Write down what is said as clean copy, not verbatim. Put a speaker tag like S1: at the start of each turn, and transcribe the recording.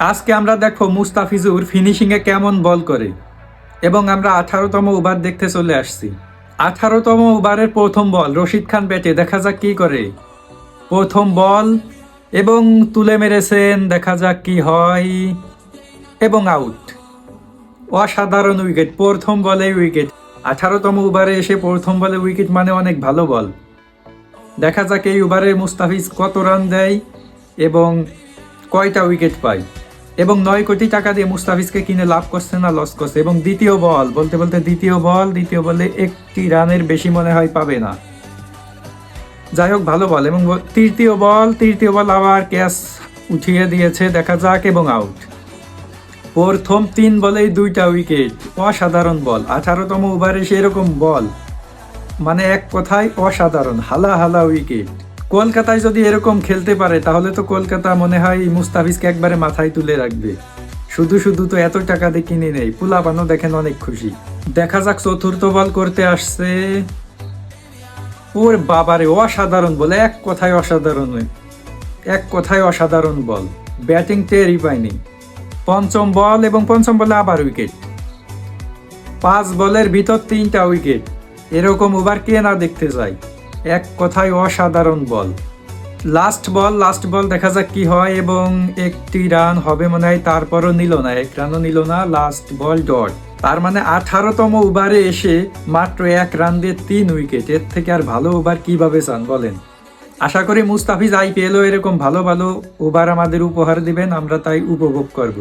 S1: আজকে আমরা দেখো মুস্তাফিজুর ফিনিশিংয়ে কেমন বল করে এবং আমরা 18তম ওভার দেখতে চলে আসছি। 18তম ওভারের প্রথম বল, রশিদ খান ব্যাটে, দেখা যাক কি করে। প্রথম বল এবং তুলে মেরেছেন, দেখা যাক কি হয়, এবং আউট। অসাধারণ উইকেট, প্রথম বলে উইকেট। 18তম ওভারে এসে প্রথম বলে উইকেট মানে অনেক ভালো বল। দেখা যাক এই ওভারে মুস্তাফিজ কত রান দেয় এবং কয়টা উইকেট পায়, এবং 9 কোটি টাকা দিয়ে মুস্তাফিজকে কিনে লাভ করছে না লস করছে। এবং দ্বিতীয় বল, বলতে বলতে দ্বিতীয় বলে একটি রানের বেশি মনে হয় পাবে না। যাই হোক, ভালো বল। এবং তৃতীয় বল আবার ক্যাচ উঠিয়ে দিয়েছে, দেখা যাক, এবং আউট। প্রথম 3 বলেই 2টা উইকেট, অসাধারণ বল। 18তম ওভারে সেরকম বল মানে এক কথায় অসাধারণ, হালা হালা উইকেট। কলকাতায় যদি এরকম খেলতে পারে তাহলে তো কলকাতা মনে হয় মুস্তাফিজকে একবারে মাথায় তুলে রাখবে। শুধু শুধু তো এত টাকা দিয়ে কিনে নেই, পোলাপানও দেখেন অনেক খুশি। দেখা যাক, চতুর্থ বল করতে আসছে। ওর বাবারে, অসাধারণ বল, এক কথায় অসাধারণ বল। ব্যাটিং টেরই পায়নি। পঞ্চম বল, এবং পঞ্চম বলে আবার উইকেট। 5 বলের ভিতর 3টা উইকেট, এরকম ওভার কে না দেখতে চায়। এক কথায় অসাধারণ বল। লাস্ট বল, দেখা যাক কি হয়, এবং একটি রান হবে মনে হয়, তারপরও নিল না, 1 রানও নিল না। Last ball dot. তার মানে 18তম ওভারে এসে মাত্র 1 রান দিয়ে 3 উইকেট। এর থেকে আর ভালো ওভার কিভাবে চান বলেন? আশা করি মুস্তাফিজ IPL এরকম ভালো ভালো ওভার আমাদের উপহার দিবেন, আমরা তাই উপভোগ করব।